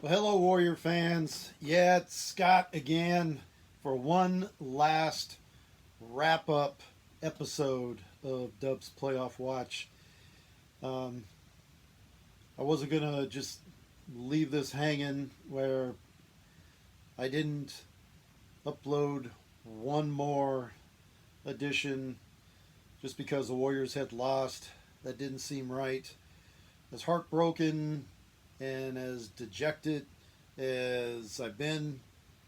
Well, hello, Warrior fans. Yeah, it's Scott again for one last wrap up episode of DUBS Playoff Watch. Um, I wasn't going to just leave this hanging where I didn't upload one more edition just because the Warriors had lost. That didn't seem right. As heartbroken and as dejected as I've been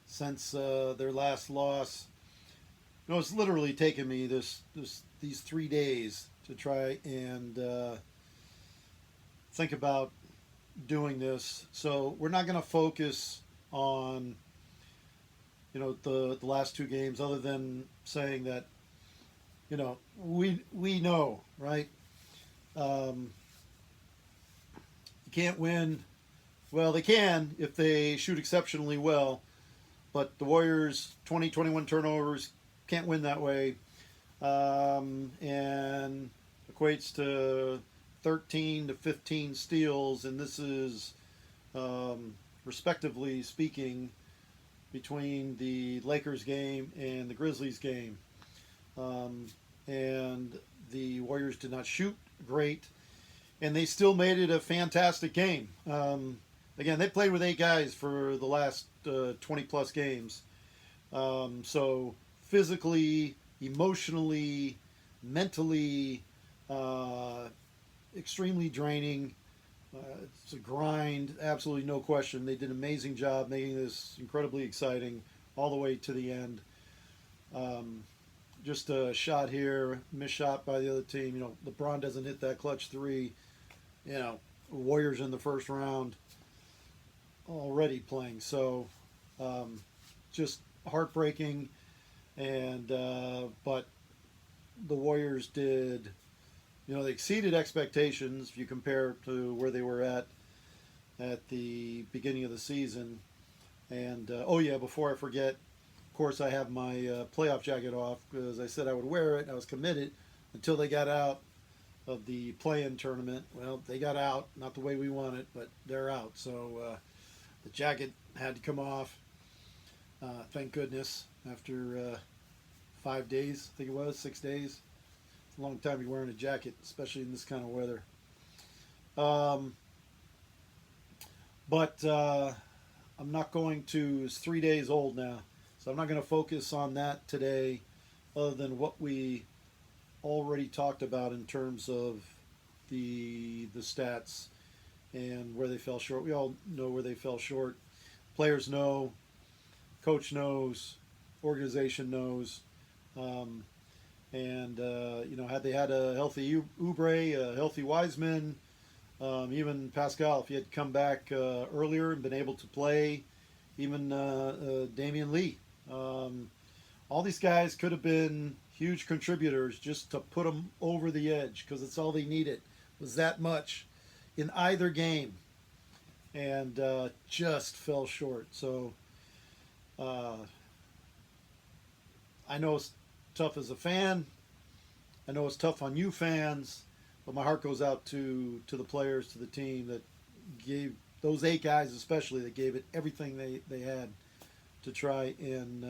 since their last loss. It's literally taken me these 3 days to try and think about doing this. So we're not going to focus on the last two games, other than saying that we know, right. You can't win. Well, they can if they shoot exceptionally well, but the Warriors 2021 turnovers can't win that way, and equates to 13 to 15 steals, and this is respectively speaking between the Lakers game and the Grizzlies game. And the Warriors did not shoot great, and they still made it a fantastic game. Again, they played with 8 guys for the last 20 plus games. So physically, emotionally, mentally, extremely draining. It's a grind, absolutely no question. They did an amazing job making this incredibly exciting all the way to the end. Just a shot here, missed shot by the other team. LeBron doesn't hit that clutch three. Warriors in the first round already playing. So just heartbreaking. And but the Warriors did, they exceeded expectations if you compare to where they were at the beginning of the season. And oh yeah, before I forget, of course I have my playoff jacket off because I said I would wear it. I was committed until they got out of the play-in tournament. Well, they got out, not the way we want it, but they're out. So the jacket had to come off. Thank goodness. After 5 days, I think it was 6 days. It's a long time to be wearing a jacket, especially in this kind of weather. But I'm not going to. It's 3 days old now, so I'm not going to focus on that today, other than what we already talked about in terms of the stats and where they fell short. We all know where they fell short. Players know, coach knows, organization knows, and had they had a healthy Oubre, a healthy Wiseman, even Pascal, if he had come back earlier and been able to play, even Damian Lee. All these guys could have been huge contributors just to put them over the edge, because it's all they needed was that much in either game, and just fell short. So I know it's tough as a fan. I know it's tough on you fans, but my heart goes out to the players, to the team that gave, those 8 guys especially, that gave it everything they had to try and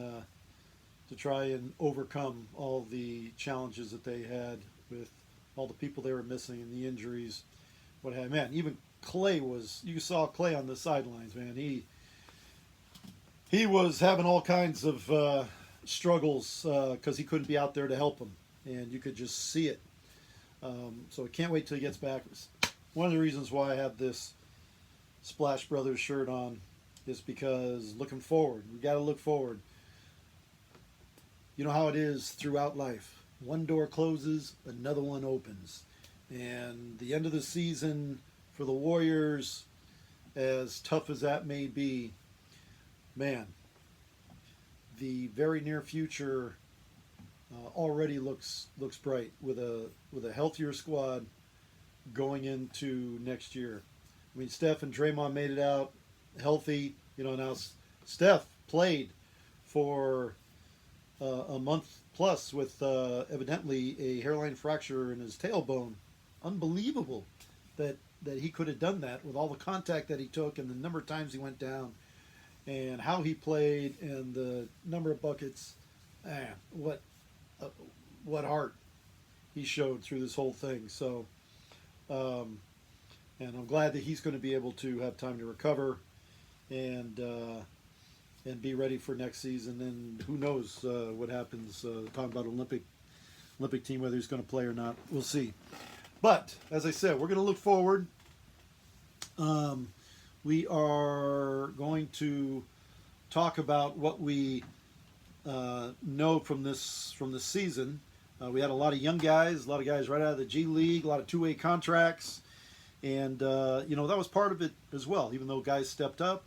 overcome all the challenges that they had with all the people they were missing and the injuries. What have man, even Clay was. You saw Clay on the sidelines, man. He was having all kinds of struggles because he couldn't be out there to help him, and you could just see it. So I can't wait till he gets back. One of the reasons why I have this Splash Brothers shirt on is because looking forward. We got to look forward. You know how it is throughout life. One door closes, another one opens. And the end of the season for the Warriors, as tough as that may be, man, the very near future already looks bright with a healthier squad going into next year. I mean, Steph and Draymond made it out healthy. Now Steph played for a month plus with evidently a hairline fracture in his tailbone. Unbelievable that that he could have done that with all the contact that he took and the number of times he went down and how he played and the number of buckets. Man, what heart he showed through this whole thing. So, and I'm glad that he's going to be able to have time to recover and be ready for next season. And who knows what happens? Talking about Olympic team, whether he's going to play or not, we'll see. But as I said, we're going to look forward. We are going to talk about what we know from this season. We had a lot of young guys, a lot of guys right out of the G League, a lot of two-way contracts, and that was part of it as well. Even though guys stepped up,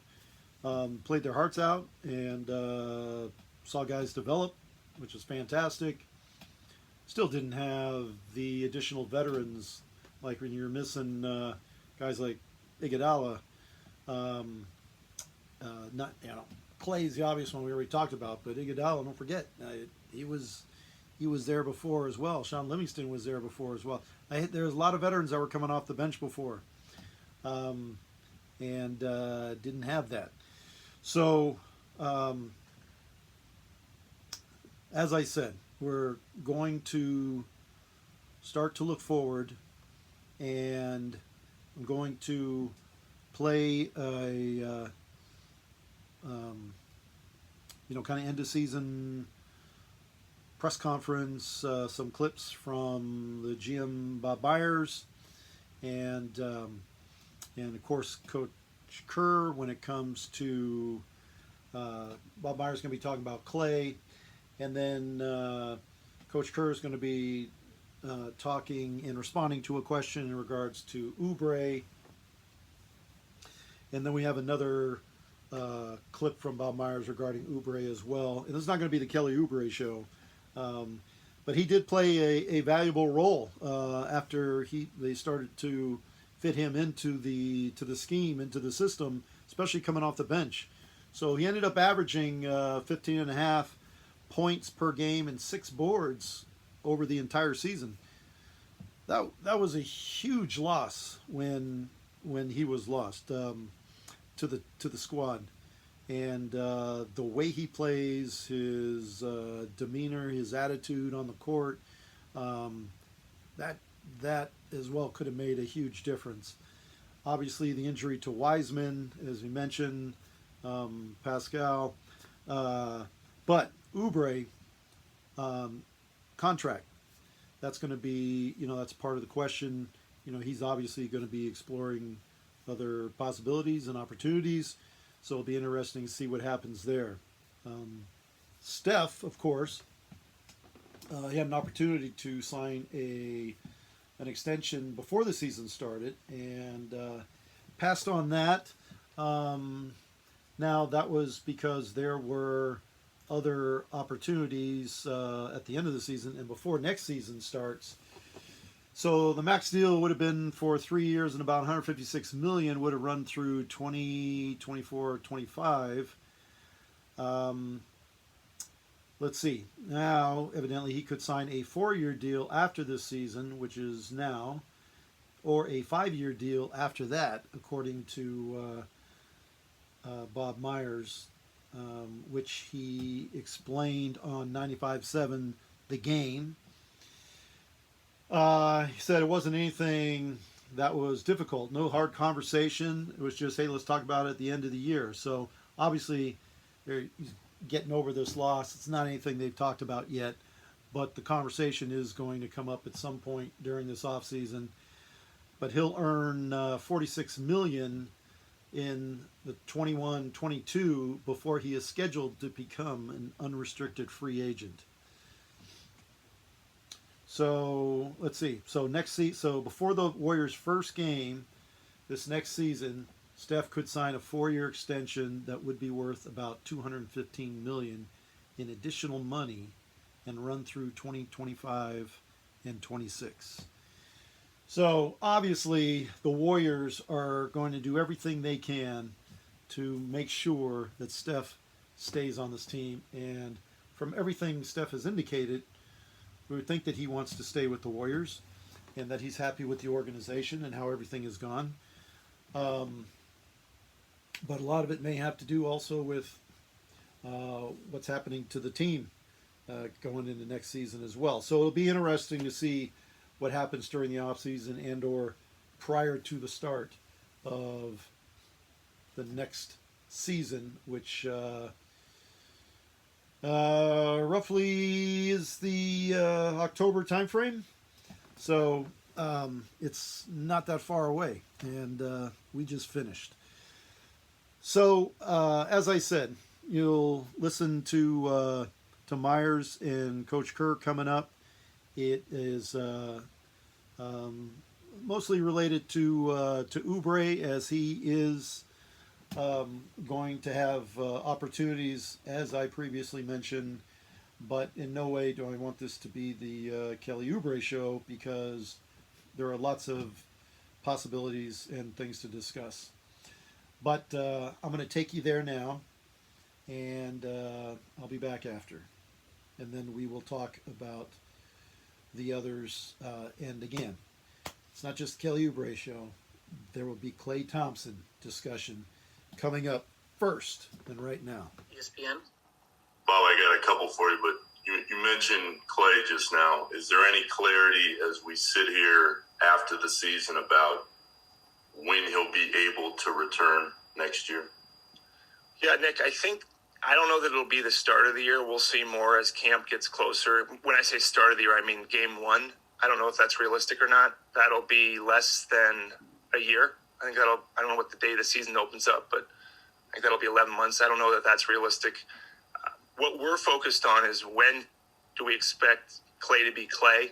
played their hearts out, and saw guys develop, which was fantastic. Still didn't have the additional veterans, like when you're missing guys like Iguodala. Clay's the obvious one we already talked about, but Iguodala, don't forget, he was there before as well. Sean Livingston was there before as well. There's a lot of veterans that were coming off the bench before, and didn't have that. So, as I said, we're going to start to look forward, and I'm going to play a kind of end of season press conference, some clips from the GM Bob Myers, and of course Coach Kerr. When it comes to Bob Myers, going to be talking about Clay, and then Coach Kerr is going to be talking and responding to a question in regards to Oubre, and then we have another clip from Bob Myers regarding Oubre as well. And this is not going to be the Kelly Oubre show. But he did play a valuable role after they started to fit him into the scheme, into the system, especially coming off the bench. So he ended up averaging 15.5 points per game and 6 boards over the entire season. That was a huge loss when he was lost to the squad. And the way he plays, his demeanor, his attitude on the court, that as well could have made a huge difference. Obviously, the injury to Wiseman, as we mentioned, Pascal, but Oubre contract. That's going to be, that's part of the question. He's obviously going to be exploring other possibilities and opportunities. So it'll be interesting to see what happens there. Steph, of course, he had an opportunity to sign an extension before the season started and passed on that. Now that was because there were other opportunities at the end of the season and before next season starts. So the max deal would have been for 3 years and about 156 million, would have run through 2024, 25. Let's see. Now, evidently, he could sign a 4-year deal after this season, which is now, or a 5-year deal after that, according to Bob Myers, which he explained on 95.7 The Game. He said it wasn't anything that was difficult, no hard conversation. It was just, hey, let's talk about it at the end of the year. So obviously, he's getting over this loss. It's not anything they've talked about yet, but the conversation is going to come up at some point during this offseason. But he'll earn $46 million in the 21-22 before he is scheduled to become an unrestricted free agent. So let's see. So before the Warriors' first game this next season, Steph could sign a 4-year extension that would be worth about $215 million in additional money and run through 2025 and 26. So obviously the Warriors are going to do everything they can to make sure that Steph stays on this team. And from everything Steph has indicated, we would think that he wants to stay with the Warriors. and that he's happy with the organization and how everything has gone. Um, but a lot of it may have to do also with what's happening to the team going into next season as well. So it'll be interesting to see what happens during the offseason and or prior to the start of the next season, which roughly is the October timeframe. So it's not that far away, and we just finished. So as I said, you'll listen to Myers and Coach Kerr coming up. It is mostly related to Oubre, as he is going to have opportunities, as I previously mentioned. But in no way do I want this to be the Kelly Oubre show, because there are lots of possibilities and things to discuss. But I'm going to take you there now, and I'll be back after. And then we will talk about the others. And again, it's not just Kelly Oubre show. There will be Klay Thompson discussion coming up first and right now. ESPN. Bob, I got a couple for you, but you mentioned Klay just now. Is there any clarity as we sit here after the season about when he'll be able to return next year? Yeah, Nick, I don't know that it'll be the start of the year. We'll see more as camp gets closer. When I say start of the year, I mean game one. I don't know if that's realistic or not. That'll be less than a year. I don't know what the day of the season opens up, but I think that'll be 11 months. I don't know that that's realistic. What we're focused on is when do we expect Klay to be Klay?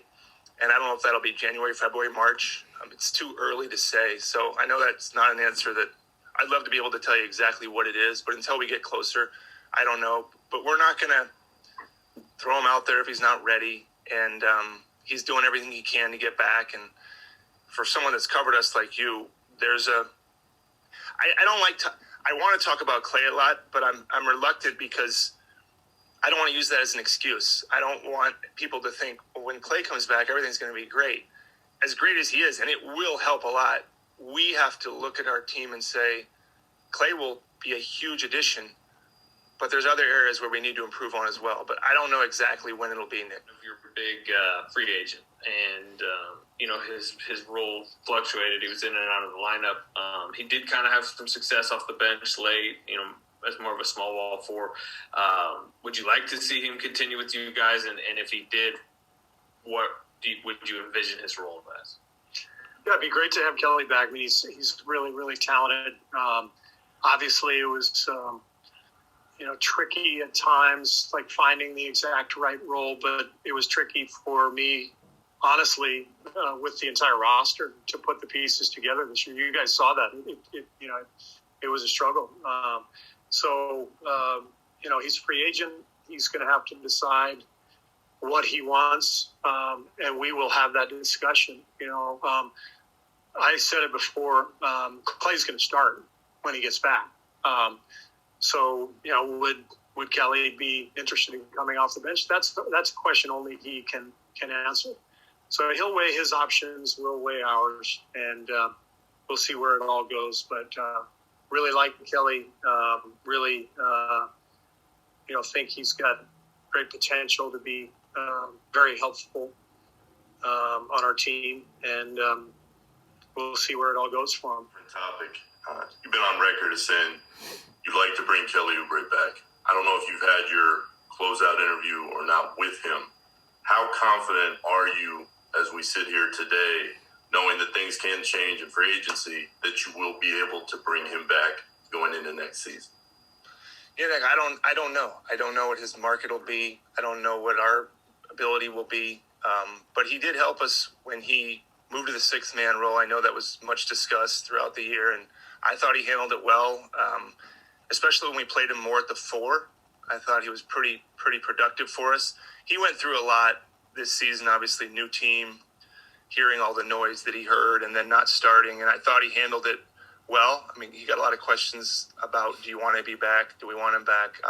And I don't know if that'll be January, February, March. It's too early to say. So I know that's not an answer that I'd love to be able to tell you exactly what it is, but until we get closer, I don't know. But we're not going to throw him out there if he's not ready. And he's doing everything he can to get back. And for someone that's covered us like you, I want to talk about Klay a lot, but I'm reluctant because I don't want to use that as an excuse. I don't want people to think, well, when Klay comes back, everything's going to be great. As great as he is, and it will help a lot, we have to look at our team and say, Klay will be a huge addition, but there's other areas where we need to improve on as well. But I don't know exactly when it'll be, Nick. You're a big free agent, and his role fluctuated. He was in and out of the lineup. He did kind of have some success off the bench late, as more of a small ball four. Would you like to see him continue with you guys? And if he did, what would you envision his role as? Yeah, it'd be great to have Kelly back. I mean, he's really, really talented. Obviously, it was tricky at times, like finding the exact right role, but it was tricky for me, honestly, with the entire roster to put the pieces together this year. You guys saw that. It was a struggle. He's a free agent. He's going to have to decide what he wants, and we will have that discussion. I said it before, Klay's going to start when he gets back. Would Kelly be interested in coming off the bench? That's a question only he can answer. So he'll weigh his options, we'll weigh ours, and we'll see where it all goes. But really like Kelly, think he's got great potential to be very helpful on our team, and we'll see where it all goes for him. Topic. You've been on record as saying you'd like to bring Kelly Oubre back. I don't know if you've had your closeout interview or not with him. How confident are you as we sit here today, knowing that things can change in free agency, that you will be able to bring him back going into next season? Yeah, Nick, I don't know. I don't know what his market will be. I don't know what our ability will be. But he did help us when he moved to the sixth man role. I know that was much discussed throughout the year, and I thought he handled it well, especially when we played him more at the four. I thought he was pretty productive for us. He went through a lot this season, obviously, new team, hearing all the noise that he heard and then not starting, and I thought he handled it well. I mean, he got a lot of questions about, do you want to be back? Do we want him back?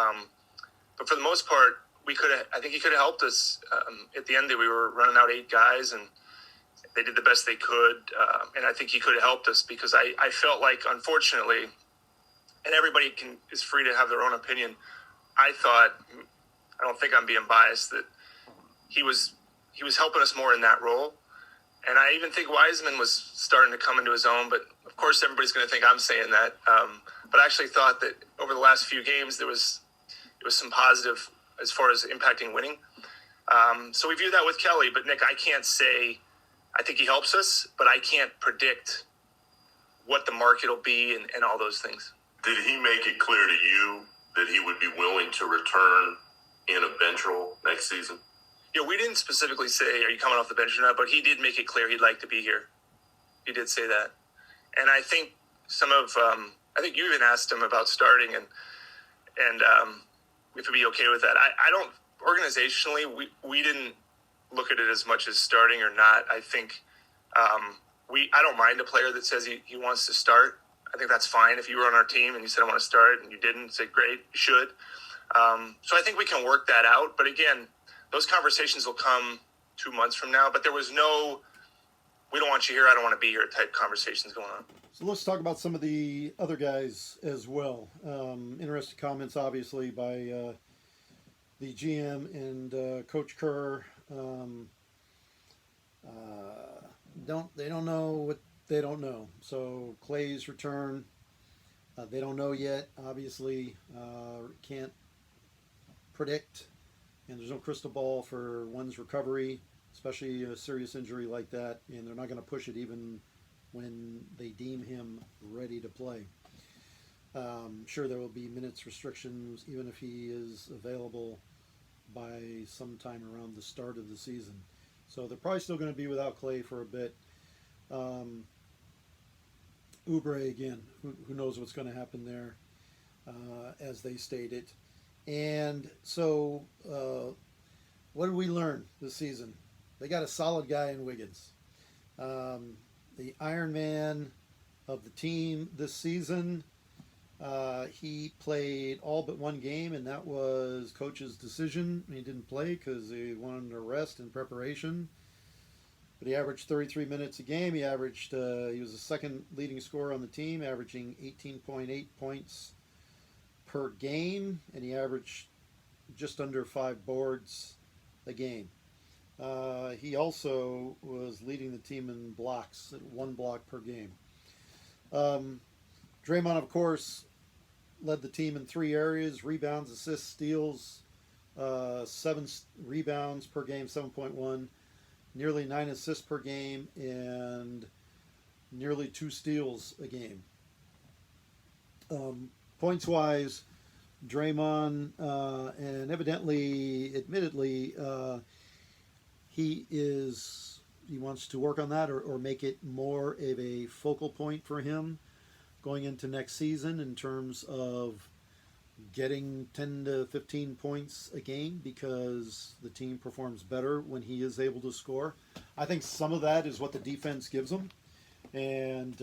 But for the most part, I think he could have helped us. At the end, we were running out 8 guys, and they did the best they could, and I think he could have helped us because I felt like, unfortunately, and everybody is free to have their own opinion. I don't think I'm being biased, that he was helping us more in that role. And I even think Wiseman was starting to come into his own, but of course everybody's going to think I'm saying that. But I actually thought that over the last few games there was some positive as far as impacting winning. So we view that with Kelly, but Nick, I can't say I think he helps us, but I can't predict what the market will be and all those things. Did he make it clear to you that he would be willing to return in a bench role next season? We didn't specifically say, are you coming off the bench or not, but he did make it clear he'd like to be here. He did say that. And I think I think you even asked him about starting and if he'd be okay with that. I don't, organizationally, we didn't look at it as much as starting or not. I think I don't mind a player that says he wants to start. I think that's fine. If you were on our team and you said I want to start and you didn't, say great, you should. So I think we can work that out. But again, those conversations will come 2 months from now. But there was no, we don't want you here, I don't want to be here type conversations going on. So let's talk about some of the other guys as well. Interesting comments, obviously, by the GM and Coach Kerr. They don't know what they don't know. So Clay's return, they don't know yet. Obviously, can't predict, and there's no crystal ball for one's recovery, especially a serious injury like that. And they're not going to push it even when they deem him ready to play. Sure, there will be minutes restrictions, even if he is available by sometime around the start of the season. So they're probably still going to be without Clay for a bit. Oubre, again, who knows what's going to happen there, as they stated. And so what did we learn this season? They got a solid guy in Wiggins. The Iron Man of the team this season. He played all but one game, and that was coach's decision. He didn't play because he wanted to rest in preparation. But he averaged 33 minutes a game. He was the second leading scorer on the team, averaging 18.8 points per game, and he averaged just under 5 boards a game. He also was leading the team in blocks, at 1 block per game. Draymond, of course, led the team in 3 areas: rebounds, assists, steals. 7 rebounds per game, 7.1. Nearly 9 assists per game, and nearly 2 steals a game. Points-wise, Draymond, and admittedly, he wants to work on that or make it more of a focal point for him going into next season in terms of getting 10 to 15 points a game, because the team performs better when he is able to score. I think some of that is what the defense gives him, and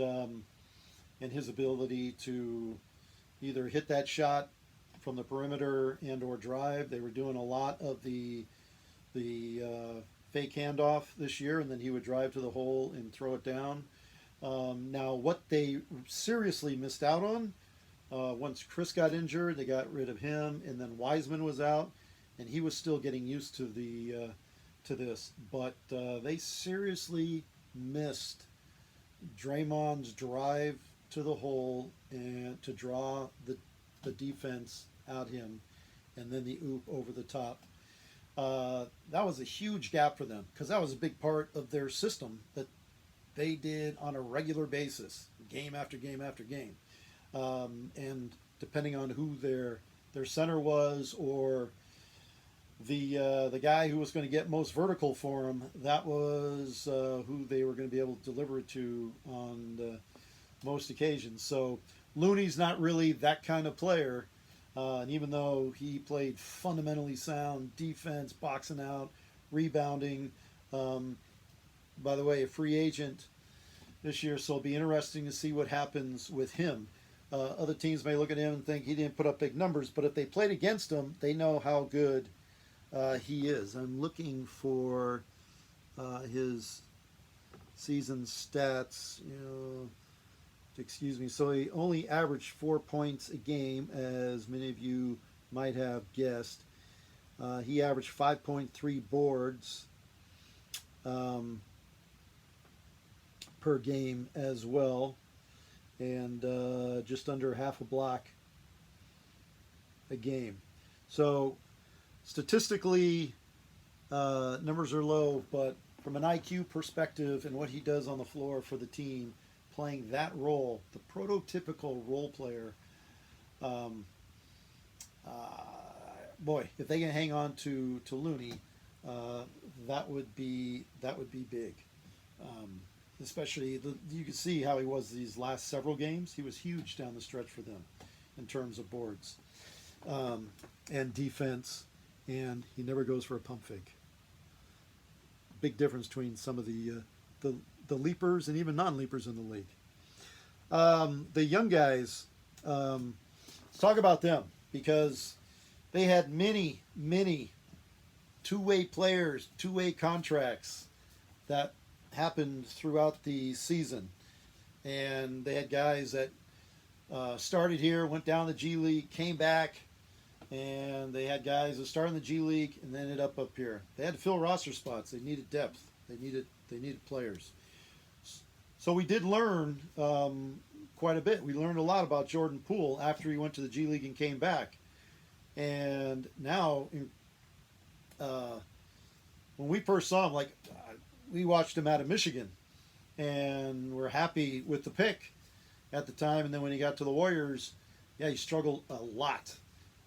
his ability to either hit that shot from the perimeter and or drive. They were doing a lot of the fake handoff this year, and then he would drive to the hole and throw it down. Now, what they seriously missed out on, once Chris got injured, they got rid of him, and then Wiseman was out, and he was still getting used to this. But they seriously missed Draymond's drive to the hole and to draw the defense at him, and then the oop over the top. That was a huge gap for them, because that was a big part of their system that they did on a regular basis, game after game after game. And depending on who their center was, or the guy who was going to get most vertical for them, that was who they were going to be able to deliver it to on most occasions. So Looney's not really that kind of player. And even though he played fundamentally sound defense, boxing out, rebounding, by the way, a free agent this year, so it'll be interesting to see what happens with him. Other teams may look at him and think he didn't put up big numbers, but if they played against him, they know how good he is. I'm looking for his season stats. Excuse me. So he only averaged 4 points a game, as many of you might have guessed. He averaged 5.3 boards per game as well, and just under half a block a game. So statistically, numbers are low, but from an IQ perspective and what he does on the floor for the team, playing that role, the prototypical role player, boy, if they can hang on to Looney, that would be big. Especially, you can see how he was these last several games. He was huge down the stretch for them in terms of boards and defense, and he never goes for a pump fake. Big difference between some of the leapers and even non-leapers in the league. The young guys, let's talk about them, because they had many two-way players, two-way contracts that happened throughout the season, and they had guys that started here, went down the G League, came back, and they had guys that started in the G League and then ended up here. They had to fill roster spots. They needed depth. They needed players. So we did learn quite a bit. We learned a lot about Jordan Poole after he went to the G League and came back. And now, when we first saw him, we watched him out of Michigan, and we're happy with the pick at the time. And then when he got to the Warriors, he struggled a lot.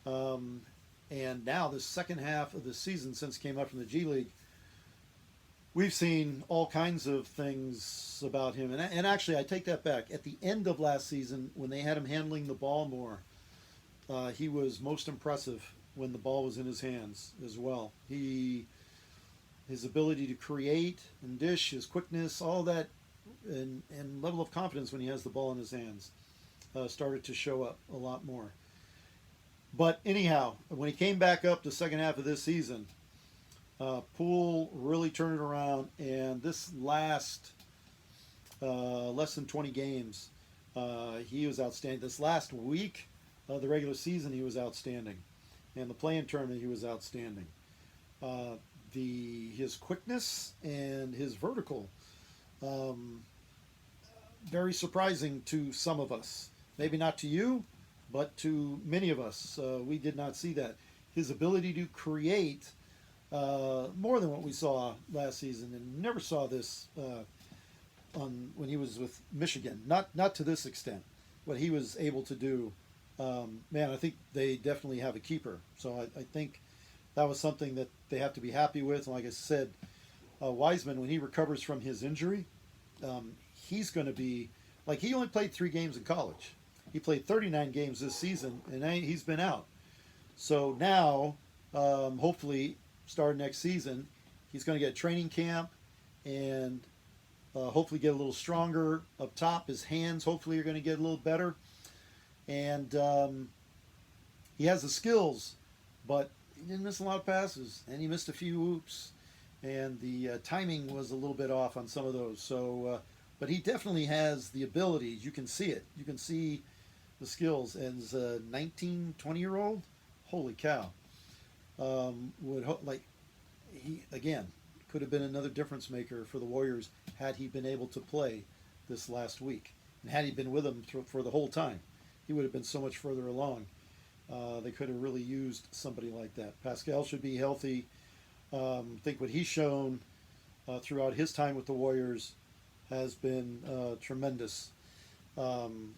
And now the second half of the season, since he came up from the G League, we've seen all kinds of things about him. And actually, I take that back. At the end of last season, when they had him handling the ball more, he was most impressive when the ball was in his hands as well. His ability to create and dish, his quickness, all that, and level of confidence when he has the ball in his hands started to show up a lot more. But anyhow, when he came back up the second half of this season, Poole really turned it around, and this last less than 20 games, he was outstanding. This last week of the regular season, he was outstanding, and the play-in tournament, he was outstanding. His quickness and his vertical, very surprising to some of us. Maybe not to you, but to many of us. We did not see that. His ability to create more than what we saw last season, and never saw this when he was with Michigan. Not to this extent. What he was able to do, I think they definitely have a keeper. So I think that was something that they have to be happy with. And like I said, Wiseman, when he recovers from his injury, he's going to be he only played 3 games in college. He played 39 games this season, and he's been out. So now, hopefully, starting next season, he's going to get training camp and hopefully get a little stronger up top. His hands hopefully are going to get a little better. And he has the skills, but he didn't miss a lot of passes, and he missed a few oops. And the timing was a little bit off on some of those. So, but he definitely has the abilities. You can see it. You can see the skills. As a 19, 20-year-old, holy cow. He again could have been another difference maker for the Warriors had he been able to play this last week, and had he been with them for the whole time, he would have been so much further along. They could have really used somebody like that. Pascal should be healthy. I think what he's shown throughout his time with the Warriors has been tremendous.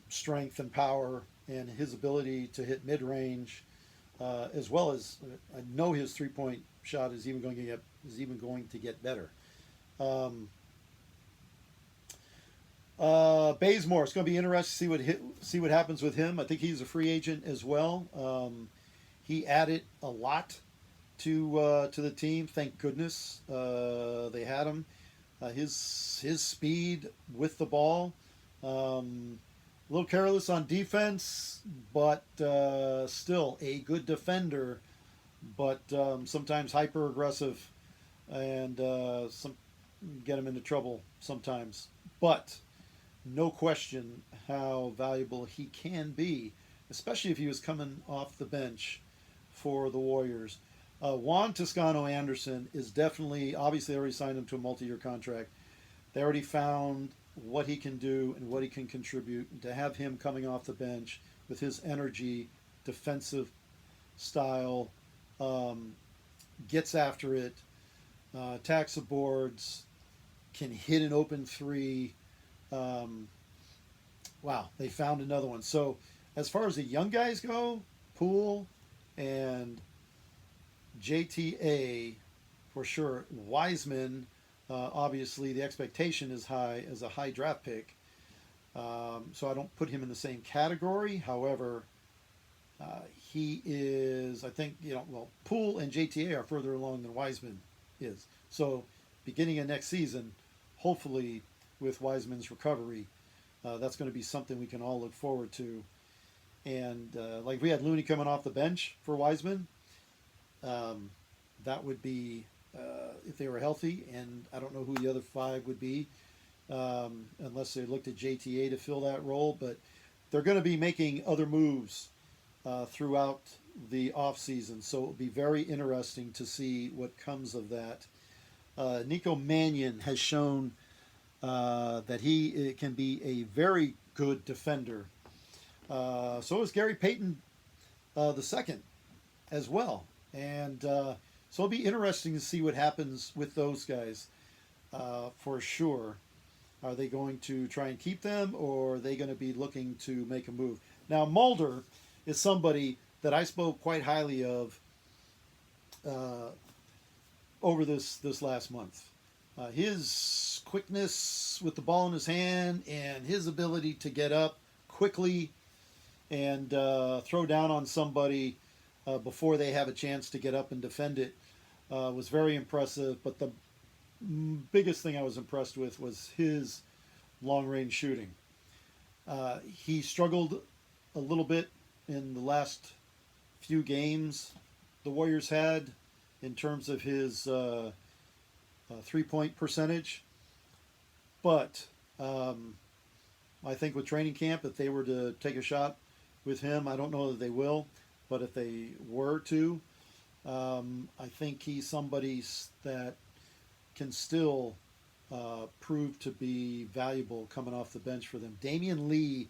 Strength and power, and his ability to hit mid-range, as well as I know his three-point shot is even going to get better. Bazemore, it's going to be interesting to see what happens with him. I think he's a free agent as well. He added a lot to the team. Thank goodness they had him. His speed with the ball. A little careless on defense, but still a good defender, but sometimes hyper aggressive, and get him into trouble sometimes. But no question how valuable he can be, especially if he was coming off the bench for the Warriors. Juan Toscano Anderson is definitely, obviously, they already signed him to a multi-year contract. They already found what he can do and what he can contribute. And to have him coming off the bench with his energy, defensive style, gets after it, attacks the boards, can hit an open three. Wow, they found another one. So as far as the young guys go, Poole and JTA for sure. Wiseman, obviously the expectation is high as a high draft pick. So I don't put him in the same category. However, he is, I think, Poole and JTA are further along than Wiseman is. So beginning of next season, hopefully with Wiseman's recovery, that's going to be something we can all look forward to. And like we had Looney coming off the bench for Wiseman, that would be if they were healthy, and I don't know who the other five would be unless they looked at JTA to fill that role. But they're going to be making other moves throughout the offseason, so it'll be very interesting to see what comes of that. Nico Mannion has shown that he can be a very good defender. So is Gary Payton the second as well. And so it'll be interesting to see what happens with those guys for sure. Are they going to try and keep them, or are they going to be looking to make a move? Now, Mulder is somebody that I spoke quite highly of over this last month. His quickness with the ball in his hand and his ability to get up quickly and throw down on somebody before they have a chance to get up and defend it was very impressive. But the biggest thing I was impressed with was his long-range shooting. He struggled a little bit in the last few games the Warriors had in terms of his three-point percentage. But I think with training camp, if they were to take a shot with him, I don't know that they will, but if they were to, I think he's somebody that can still prove to be valuable coming off the bench for them. Damian Lee,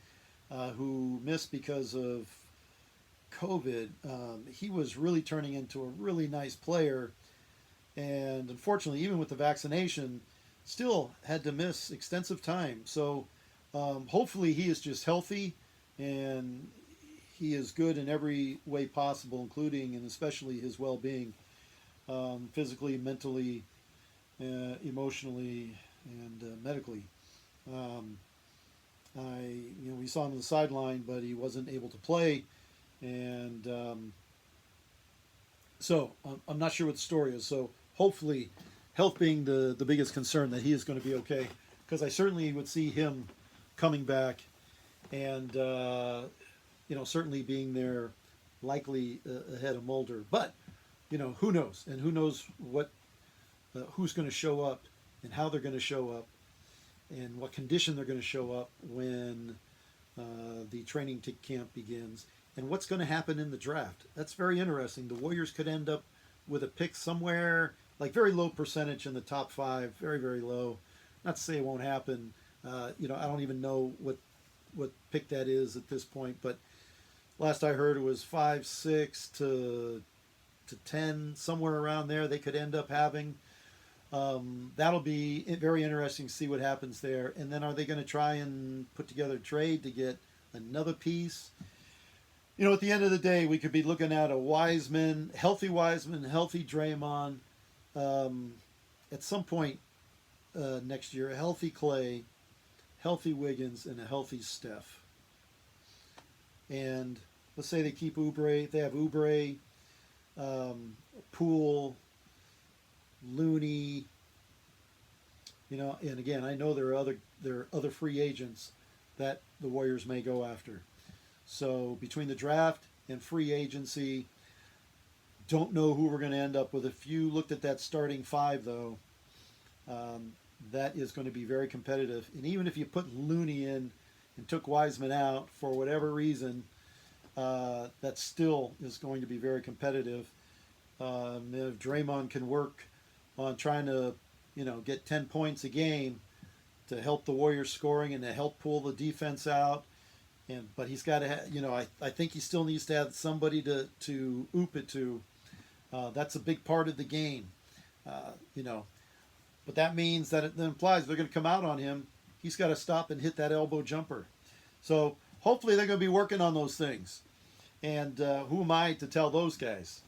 who missed because of COVID, he was really turning into a really nice player. And unfortunately, even with the vaccination, still had to miss extensive time. So hopefully he is just healthy and he is good in every way possible, including and especially his well-being, physically, mentally, emotionally, and medically. We saw him on the sideline, but he wasn't able to play, and so I'm not sure what the story is. So hopefully, health being the biggest concern, that he is going to be okay, because I certainly would see him coming back, and certainly being there, likely ahead of Mulder. But who knows, and who knows what who's going to show up and how they're going to show up and what condition they're going to show up when the training camp begins, and what's going to happen in the draft. That's very interesting. The Warriors could end up with a pick somewhere like very low percentage in the top 5, very, very low. Not to say it won't happen. I don't even know what pick that is at this point, but last I heard it was 5, 6 to 10, somewhere around there they could end up having. That'll be very interesting to see what happens there. And then are they going to try and put together a trade to get another piece? At the end of the day, we could be looking at a healthy Draymond, at some point next year, a healthy Clay, healthy Wiggins, and a healthy Steph. And let's say they keep Oubre. They have Oubre, Poole, Looney, and again, I know there are other free agents that the Warriors may go after. So between the draft and free agency, don't know who we're going to end up with. If you looked at that starting 5, though, that is going to be very competitive. And even if you put Looney in and took Wiseman out for whatever reason, that still is going to be very competitive. If Draymond can work on trying to, get 10 points a game to help the Warriors scoring and to help pull the defense out, but he's got to, I think he still needs to have somebody to oop it to. That's a big part of the game, But that means that it implies they're going to come out on him. He's got to stop and hit that elbow jumper. So hopefully they're going to be working on those things. And who am I to tell those guys?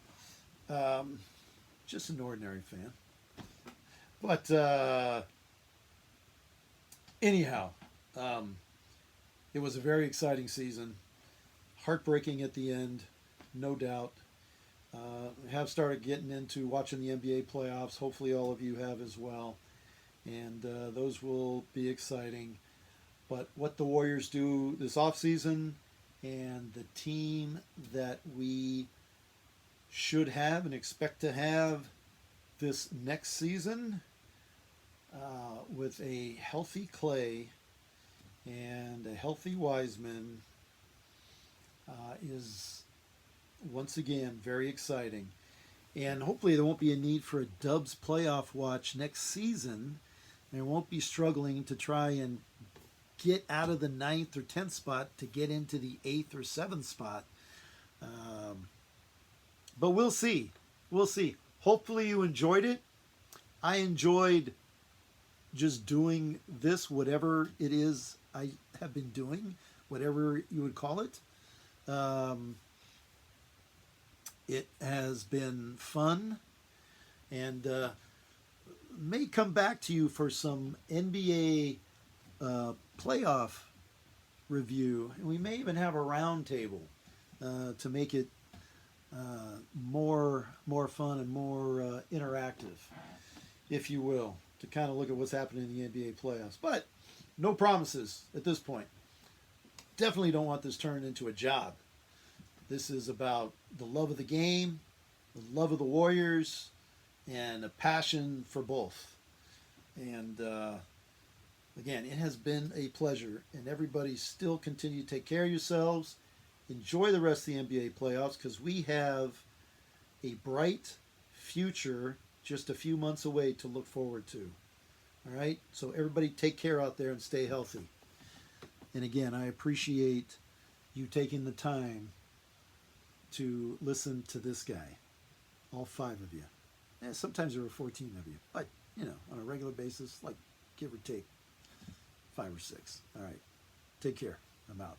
Just an ordinary fan. But anyhow, it was a very exciting season. Heartbreaking at the end, no doubt. Have started getting into watching the NBA playoffs. Hopefully all of you have as well. And those will be exciting. But what the Warriors do this offseason and the team that we should have and expect to have this next season with a healthy Clay and a healthy Wiseman is once again very exciting. And hopefully there won't be a need for a DUBS playoff watch next season. There won't be struggling to try and get out of the 9th or 10th spot to get into the 8th or 7th spot. But we'll see. We'll see. Hopefully you enjoyed it. I enjoyed just doing this, whatever it is I have been doing, whatever you would call it. It has been fun, and may come back to you for some NBA playoff review, and we may even have a round table to make it more fun and more interactive, if you will, to kind of look at what's happening in the NBA playoffs. But no promises at this point. Definitely don't want this turned into a job. This is about the love of the game, the love of the Warriors, and a passion for both. And again, it has been a pleasure. And everybody still continue to take care of yourselves. Enjoy the rest of the NBA playoffs, because we have a bright future just a few months away to look forward to. All right? So everybody take care out there and stay healthy. And again, I appreciate you taking the time to listen to this guy, all 5 of you. And sometimes there were 14 of you, but on a regular basis, like give or take 5 or 6. All right, take care. I'm out.